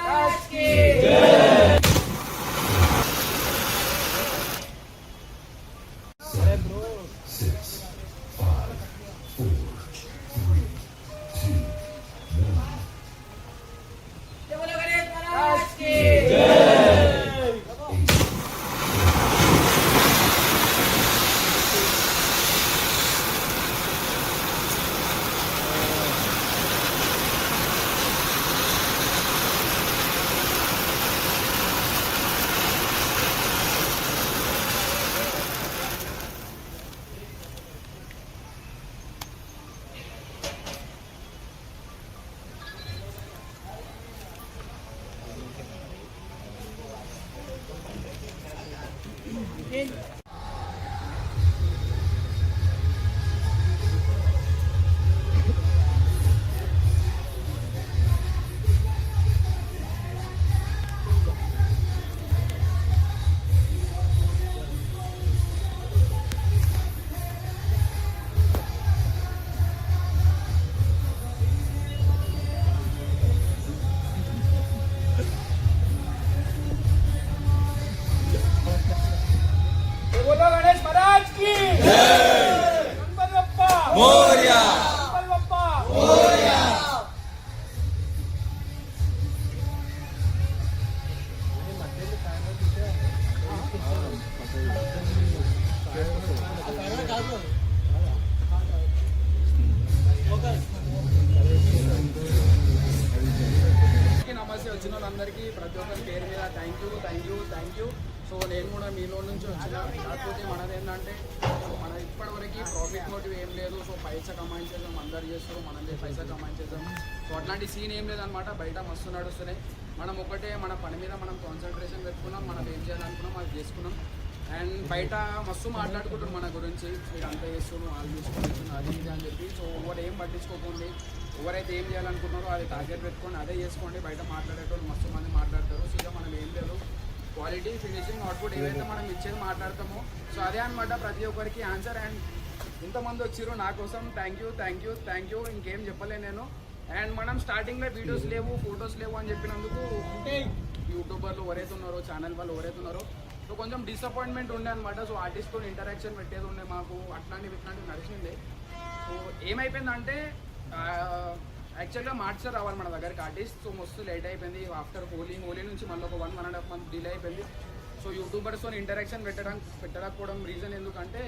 महाराज की వచ్చిన వాళ్ళందరికీ ప్రతి ఒక్కరి పేరు మీద థ్యాంక్ యూ. సో నేను కూడా మీలో నుంచి వచ్చిన, కాకపోతే మనది ఏంటంటే మన ఇప్పటివరకు ప్రాఫిట్ మోటివ్ ఏం లేదు. సో పైసా కమాయించేద్దాం, అందరు చేస్తారు, మనం పైసా కమాయించేద్దాం. సో అట్లాంటి సీన్ ఏం లేదనమాట. బయట మస్తు నడుస్తున్నాయి. మనం ఒకటే మన పని మీద మనం కాన్సన్ట్రేషన్ పెట్టుకున్నాం, మనం ఏం చేయాలనుకున్నాం అది చేసుకున్నాం. అండ్ బయట మస్తు మాట్లాడుకుంటున్నాం మన గురించి, మీరు అంతా చేస్తున్నాం, వాళ్ళు చూసుకుంటున్నాం, అది ఇది అని చెప్పి. సో ఎవరు ఏం పట్టించుకోకండి, ఎవరైతే ఏం చేయాలనుకుంటున్నారో అది టార్గెట్ పెట్టుకోండి, అదే చేసుకోండి. బయట మాట్లాడేటోళ్ళు మస్తు మంది మాట్లాడతారు. సో ఇక మనం ఏం లేదు, క్వాలిటీ ఫినిషింగ్ అవుట్పుట్ ఏవైతే మనం ఇచ్చేది మాట్లాడతామో సో అదే అనమాట ప్రతి ఒక్కరికి ఆన్సర్. అండ్ ఇంతమంది వచ్చారు నా కోసం, థ్యాంక్ యూ. ఇంకేం చెప్పలేను నేను. అండ్ మనం స్టార్టింగ్లో వీడియోస్ లేవు, ఫొటోస్ లేవు అని చెప్పినందుకు యూట్యూబర్లు ఎవరైతే ఉన్నారో, ఛానల్ వాళ్ళు ఎవరైతే ఉన్నారో సో కొంచెం డిసప్పాయింట్మెంట్ ఉండే అనమాట. సో ఆర్టిస్ట్తో ఇంటరాక్షన్ పెట్టేది ఉండే మాకు, అట్లాంటివి నడిచిండే. సో ఏమైపోయిందంటే యాక్చువల్గా మార్చ్ రావాలి మన దగ్గరికి ఆర్టిస్ట్. సో మస్తు లేట్ అయిపోయింది. ఆఫ్టర్ హోలీ నుంచి మళ్ళీ ఒక 1.5 month డిలే అయిపోయింది. సో యూట్యూబర్స్తో ఇంటరాక్షన్ పెట్టకపోవడం రీజన్ ఎందుకంటే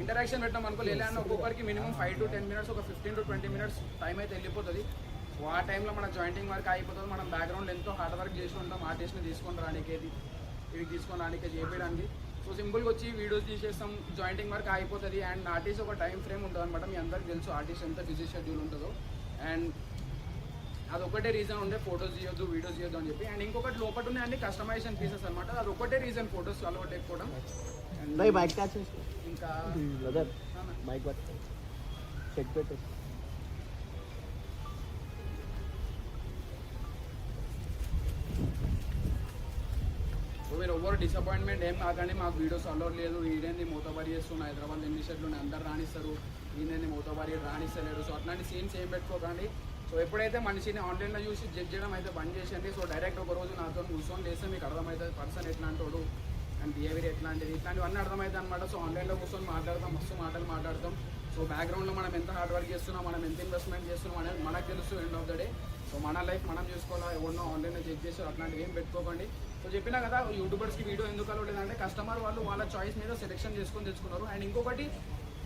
ఇంటరాక్షన్ పెట్టడం అనుకో లేదంటే ఒక్కొక్కరికి మినిమం 5 to 10 minutes, ఒక 15 to 20 minutes టైం అయితే వెళ్ళిపోతుంది. సో ఆ టైంలో మన జాయింటింగ్ వర్క్ అయిపోతుంది. మనం బ్యాక్గ్రౌండ్ ఎంతో హార్డ్ వర్క్ చేసి ఉంటాం ఆర్టిస్ట్ని తీసుకొని రానికి, ఇవి తీసుకొని రానికి చేయడానికి. సో సింపుల్గా వచ్చి వీడియోస్ తీసేస్తాం, జాయింటింగ్ వర్క్ అయిపోతుంది. అండ్ ఆర్టిస్ట్ ఒక టైం ఫ్రేమ్ ఉంటుంది అనమాట. మీ అందరికి తెలుసు ఆర్టిస్ట్ ఎంత బిజీ షెడ్యూల్ ఉంటుందో. అండ్ అదొకటే రీజన్ ఉండే ఫొటోస్ తీయొద్దు, వీడియోస్ తీయొద్దు అని చెప్పి. అండ్ ఇంకొకటి లోపల ఉన్నాయి అన్ని కస్టమైజేషన్ పీసెస్ అనమాట. అది ఒకటే రీజన్ ఫొటోస్ అలవాటు ఎక్కువడం. ఇంకా మీరు ఎవరు డిసప్పాయింట్మెంట్ ఏం కాకండి. మాకు వీడియోస్ అలౌడ్ లేదు, ఈడేంది మోతబారి చేస్తున్నా, హైదరాబాద్ ఎన్ని షర్ట్లు అందరు రాణిస్తారు, ఈయన మోతబారి రాణిస్తలేడు. సో అట్లాంటి సీన్స్ ఏం పెట్టుకోకండి. సో ఎప్పుడైతే మనిషిని ఆన్లైన్లో చూసి జడ్జ్ చేయడం అయితే బంద్ చేసేయండి. సో డైరెక్ట్ ఒక రోజు నాతో కూర్చొని చేస్తే మీకు అర్థమవుతుంది పర్సన్ ఎట్లాంటోడు అండ్ బిహేవియర్ ఎట్లాంటిది, ఇట్లాంటివన్నీ అర్థమవుతాయి అనమాట. సో ఆన్లైన్లో కూర్చొని మాట్లాడతాం, మస్తు మాటలు మాట్లాడతాం. సో బ్యాక్గ్రౌండ్లో మనం ఎంత హార్డ్ వర్క్ చేస్తున్నాం, మనం ఎంత ఇన్వెస్ట్మెంట్ చేస్తున్నాం అనేది మనకు తెలుసు end of the day. So మన లైఫ్ మనం చూసుకోవాలా, ఎవరినో ఆన్లైన్లో చెక్ చేసి అట్లాంటివి ఏం పెట్టుకోకండి. సో చెప్పినా కదా యూట్యూబర్స్కి వీడియో ఎందుకు అలవలేదంటే కస్టమర్ వాళ్ళు వాళ్ళ చాయిస్ మీద సెలెక్షన్ చేసుకొని తెచ్చుకున్నారు. అండ్ ఇంకొకటి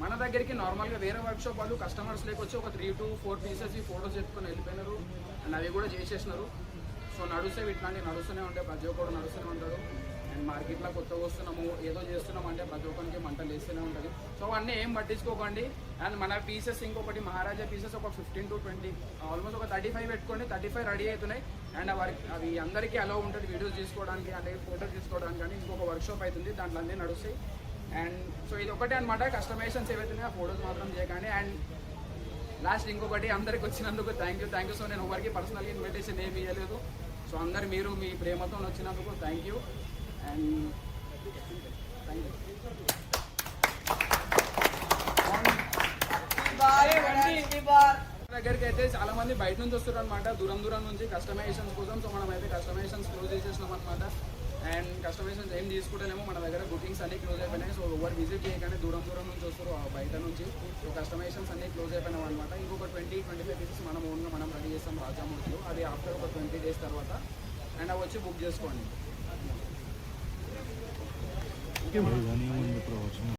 మన దగ్గరికి నార్మల్గా వేరే వర్క్షాప్ వాళ్ళు కస్టమర్స్ లేకొచ్చి ఒక 3 to 4 pieces ఈ ఫోటోస్ చెప్పుకొని వెళ్ళిపోయినారు. అండ్ అవి కూడా చేసేసినారు. సో నడుస్తే ఇట్లాంటివి నడుస్తూనే ఉంటాయి, ప్రతి ఒక్కరు నడుస్తూనే ఉంటారు. అండ్ మార్కెట్లో కొత్తగా వస్తున్నాము, ఏదో చేస్తున్నాం అంటే ప్రతి ఒక్కరికి మంటలు వేస్తూనే ఉంటుంది. సో అవన్నీ ఏం పట్టించుకోకండి. అండ్ మన పీసెస్ ఇంకొకటి మహారాజా పీసెస్ ఒక 15 to 20 ఆల్మోస్ట్ ఒక 35 పెట్టుకోండి. 35 రెడీ అవుతున్నాయి. అండ్ అవి అందరికీ అలో ఉంటుంది వీడియోస్ తీసుకోవడానికి, అంటే ఫోటోస్ తీసుకోవడానికి. కానీ ఇంకొక వర్క్షాప్ అవుతుంది, దాంట్లో అన్నీ నడుస్తాయి. అండ్ సో ఇది ఒకటే అనమాట, కస్టమైజేషన్స్ ఏవైతున్నాయో ఆ ఫోటోస్ మాత్రం చేయకండి. అండ్ లాస్ట్ ఇంకొకటి అందరికి వచ్చినందుకు థ్యాంక్ యూ. సో నేను ఎవరికి పర్సనల్గా ఇన్విటేషన్ ఏమి ఇవ్వలేదు. సో అందరు మీరు మీ ప్రేమతో వచ్చినందుకు thank you. And thank you. దగ్గరికి అయితే చాలా మంది బయట నుంచి వస్తారు అనమాట, దూరం దూరం నుంచి కస్టమైజేషన్స్ కోసం. సో మనం అయితే కస్టమైజేషన్స్ క్లోజ్ చేసేసినాం అనమాట. అండ్ కస్టమైజేషన్స్ ఏం తీసుకుంటేనేమో మన దగ్గర బుకింగ్స్ అన్ని క్లోజ్ అయిపోయినాయి. సో ఎవరు విజిట్ చేయగానే దూరం దూరం నుంచి వస్తారు బయట నుంచి. సో కస్టమైజేషన్స్ అన్ని క్లోజ్ అయిపోయినాం అనమాట. ఇంకొక 20-25 పీసెస్ మనం ఓన్గా మనం రెడీ చేస్తాం రాజామూర్తిలో. అది ఆఫ్టర్ ఒక 20 days తర్వాత. అండ్ అవి వచ్చి బుక్ చేసుకోండి.